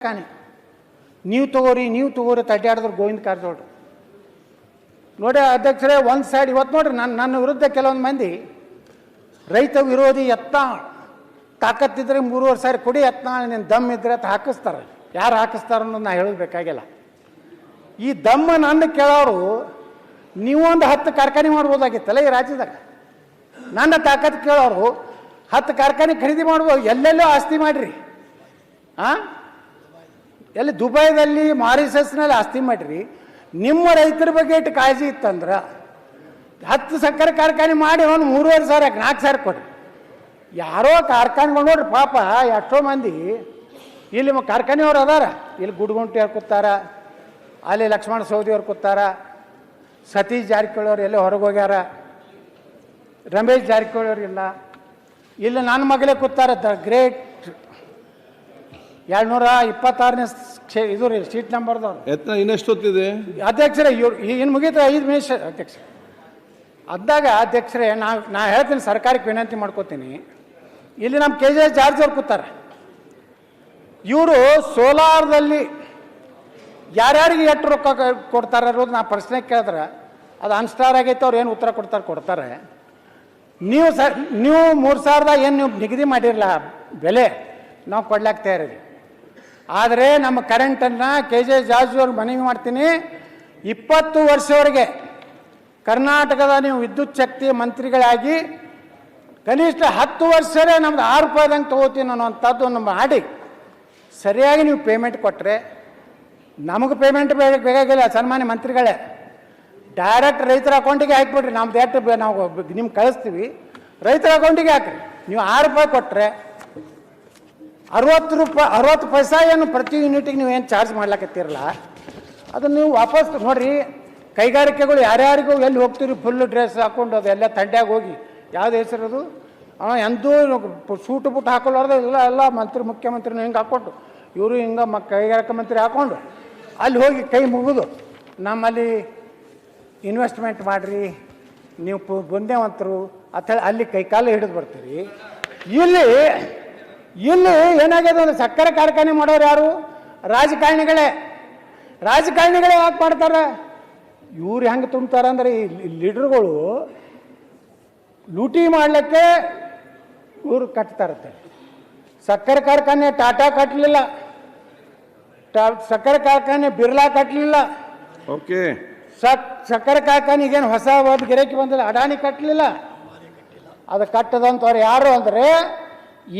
ಕಾಣಿ ನೀವು ತಗೋರಿ ತಡ್ಡಾಡಿದ್ರು ಗೋವಿಂದ ಕಾರಜೋಳರು ನೋಡಿ ಅಧ್ಯಕ್ಷರೇ. ಒಂದು ಸೈಡ್ ಇವತ್ತು ನೋಡ್ರಿ ನನ್ನ ವಿರುದ್ಧ ಕೆಲವೊಂದು ಮಂದಿ ರೈತ ವಿರೋಧಿ ತಾಕತ್ತಿದ್ರೆ 3,500 ಕೊಡಿ ನೀನು ದಮ್ ಇದ್ರೆ ಅಂತ ಹಾಕಿಸ್ತಾರೆ. ಯಾರು ಹಾಕಿಸ್ತಾರ ಅನ್ನೋದು ನಾ ಹೇಳೋದು ಬೇಕಾಗಿಲ್ಲ. ಈ ದಮ್ಮ ನನ್ನ ಕೇಳೋರು ನೀವು ಒಂದು 10 ಕಾರ್ಖಾನೆ ಮಾಡ್ಬೋದಾಗಿತ್ತಲ್ಲ ಈ ರಾಜ್ಯದಾಗ. ನನ್ನ ತಾಕತ್ತು ಕೇಳೋರು 10 ಕಾರ್ಖಾನೆ ಖರೀದಿ ಮಾಡ್ಬೋದು. ಎಲ್ಲೆಲ್ಲೋ ಆಸ್ತಿ ಮಾಡಿರಿ, ಎಲ್ಲಿ ದುಬೈದಲ್ಲಿ ಮಾರಿಷಸ್ನಲ್ಲಿ ಆಸ್ತಿ ಮಾಡಿರಿ. ನಿಮ್ಮ ರೈತರ ಬಗ್ಗೆ ಇಟ್ಟು ಕಾಳಜಿ ಇತ್ತಂದ್ರೆ 10 ಸಕ್ಕರೆ ಕಾರ್ಖಾನೆ ಮಾಡಿ ಅವನು 3,500 4,000 ಕೊಡ್ರಿ. ಯಾರೋ ಕಾರ್ಖಾನೆಗಳು ನೋಡ್ರಿ ಪಾಪ ಎಷ್ಟೋ ಮಂದಿ ಇಲ್ಲಿ ಕಾರ್ಖಾನೆಯವ್ರು ಅದಾರ. ಇಲ್ಲಿ ಗುಡ್ಗುಂಟಿ ಅವ್ರು ಕೂತಾರ, ಅಲ್ಲಿ ಲಕ್ಷ್ಮಣ ಸವದಿ ಅವ್ರು ಕೂತಾರ, ಸತೀಶ್ ಜಾರಕಿಹೊಳಿ ಅವ್ರು ಎಲ್ಲೇ ಹೊರಗೆ ಹೋಗ್ಯಾರ, ರಮೇಶ್ ಜಾರಕಿಹೊಳಿ ಅವ್ರು ಇಲ್ಲ, ಇಲ್ಲಿ ನನ್ನ ಮಗಳೇ ಕೂತಾರ. ದ ಗ್ರೇಟ್ 226ನೇ ಇದು ರೀ ಸೀಟ್ ನಂಬರ್ದವ್ರು. ಇನ್ನೆಷ್ಟು ಹೊತ್ತಿದೆ ಅಧ್ಯಕ್ಷರೇ? ಇನ್ನು ಮುಗಿದ್ರೆ 5 ನಿಮಿಷ ಅಧ್ಯಕ್ಷ. ಅದ್ದಾಗ ಅಧ್ಯಕ್ಷರೇ ನಾ ಹೇಳ್ತೀನಿ, ಸರ್ಕಾರಕ್ಕೆ ವಿನಂತಿ ಮಾಡ್ಕೋತೀನಿ. ಇಲ್ಲಿ ನಮ್ಮ KJ ಜಾರ್ಜ್ ಅವ್ರು ಕೂತಾರೆ. ಇವರು ಸೋಲಾರ್ದಲ್ಲಿ ಯಾರ್ಯಾರಿಗೆ ಎಷ್ಟು ರೊಕ್ಕ ಕೊಡ್ತಾರೆ ಅನ್ನೋದು ನಾ ಪ್ರಶ್ನೆ ಕೇಳಿದ್ರೆ ಅದು ಅನ್ಸ್ಟಾರ್ ಆಗೈತೆ. ಅವ್ರು ಏನು ಉತ್ತರ ಕೊಡ್ತಾರೆ. ನೀವು 3,000 ಏನು ನೀವು ನಿಗದಿ ಮಾಡಿರಲ್ಲ ಬೆಲೆ, ನಾವು ಕೊಡ್ಲಾಕ್ ತಯಾರಿದೆ. ಆದರೆ ನಮ್ಮ ಕರೆಂಟನ್ನು KJ ಜಾರ್ಜ್ ಅವ್ರಿಗೆ ಮನವಿ ಮಾಡ್ತೀನಿ, 20 ವರ್ಷವರೆಗೆ ಕರ್ನಾಟಕದ ನೀವು ವಿದ್ಯುತ್ ಶಕ್ತಿ ಮಂತ್ರಿಗಳಾಗಿ ಕನಿಷ್ಠ 10 ವರ್ಷವೇ ನಮ್ದು 6 ರೂಪಾಯಿದಂಗೆ ತೊಗೋತೀನಿ ಅನ್ನೋವಂಥದ್ದನ್ನು ಮಾಡಿ ಸರಿಯಾಗಿ ನೀವು ಪೇಮೆಂಟ್ ಕೊಟ್ಟರೆ ನಮಗೆ ಪೇಮೆಂಟ್ ಬೇಕಾಗಿಲ್ಲ. ಸನ್ಮಾನ್ಯ ಮಂತ್ರಿಗಳೇ, ಡೈರೆಕ್ಟ್ ರೈತರ ಅಕೌಂಟಿಗೆ ಹಾಕಿಬಿಡ್ರಿ. ನಮ್ದು ಎಷ್ಟು ನಾವು ನಿಮ್ಗೆ ಕಳಿಸ್ತೀವಿ, ರೈತರ ಅಕೌಂಟಿಗೆ ಹಾಕ್ರಿ. ನೀವು 6 ರೂಪಾಯಿ ಕೊಟ್ಟರೆ 60 ಪೈಸಾ ಏನು ಪ್ರತಿ ಯೂನಿಟಿಗೆ ನೀವು ಏನು ಚಾರ್ಜ್ ಮಾಡ್ಲಾಕತ್ತೀರಲ್ಲ, ಅದನ್ನು ನೀವು ವಾಪಸ್ ನೋಡಿರಿ. ಕೈಗಾರಿಕೆಗಳು ಯಾರ್ಯಾರಿಗೂ ಎಲ್ಲಿ ಹೋಗ್ತೀರಿ ಫುಲ್ ಡ್ರೆಸ್ ಹಾಕ್ಕೊಂಡು ಅದು ಎಲ್ಲ ತಂಡ್ಯಾಗ ಹೋಗಿ ಯಾವ್ದು ಹೆಸರದು ಎಂದೂ ಸೂಟು ಬುಟ್ಟು ಹಾಕೊಳ್ಳಾರ್ದು ಎಲ್ಲ ಮುಖ್ಯಮಂತ್ರಿನೂ ಹಿಂಗೆ ಹಾಕ್ಕೊಂಡು ಇವರು ಹಿಂಗೆ ಕೈಗಾರಿಕಾ ಮಂತ್ರಿ ಹಾಕ್ಕೊಂಡು ಅಲ್ಲಿ ಹೋಗಿ ಕೈ ಮುಗಿದು ನಮ್ಮಲ್ಲಿ ಇನ್ವೆಸ್ಟ್ಮೆಂಟ್ ಮಾಡಿರಿ, ನೀವು ಬುಂದೇವಂತರು ಅಂಥೇಳಿ ಅಲ್ಲಿ ಕೈಕಾಲು ಹಿಡಿದು ಬರ್ತೀರಿ. ಇಲ್ಲಿ ಏನಾಗ್ಯದ ಅಂದ್ರೆ ಸಕ್ಕರೆ ಕಾರ್ಖಾನೆ ಮಾಡೋರು ಯಾರು? ರಾಜಕಾರಣಿಗಳೇ ಯಾಕೆ ಮಾಡ್ತಾರೆ? ಇವ್ರು ಹೆಂಗೆ ತುಂಬ್ತಾರೆ ಅಂದರೆ ಈ ಲೀಡರ್ಗಳು ಲೂಟಿ ಮಾಡಲಿಕ್ಕೆ ಇವರು ಕಟ್ತಾರತ್ತೆ. ಸಕ್ಕರೆ ಕಾರ್ಖಾನೆ ಟಾಟಾ ಕಟ್ಟಲಿಲ್ಲ, ಸಕ್ಕರೆ ಕಾರ್ಖಾನೆ ಬಿರ್ಲಾ ಕಟ್ಟಲಿಲ್ಲ, ಓಕೆ ಸಕ್ಕರೆ ಕಾರ್ಖಾನೆಗೇನು ಹೊಸ ಒಂದು ಗಿರಾಕಿ ಬಂದಿಲ್ಲ, ಅಡಾನಿ ಕಟ್ಟಲಿಲ್ಲ. ಅದು ಕಟ್ಟದಂಥವ್ರು ಯಾರು ಅಂದರೆ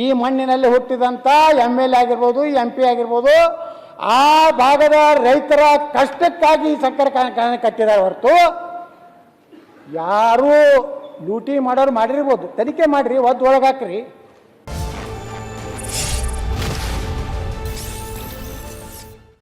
ಈ ಮಣ್ಣಿನಲ್ಲಿ ಹುಟ್ಟಿದಂಥ MLA ಆಗಿರ್ಬೋದು, MP ಆಗಿರ್ಬೋದು, ಆ ಭಾಗದ ರೈತರ ಕಷ್ಟಕ್ಕಾಗಿ ಸಕ್ಕರೆ ಕಾರ್ಖಾನೆ ಕಟ್ಟಿದ್ದಾರೆ ಹೊರತು ಯಾರೂ ಲೂಟಿ ಮಾಡೋರು ಮಾಡಿರ್ಬೋದು. ತನಿಖೆ ಮಾಡಿರಿ, ಒದ್ದು ಒಳಗೆ ಹಾಕ್ರಿ.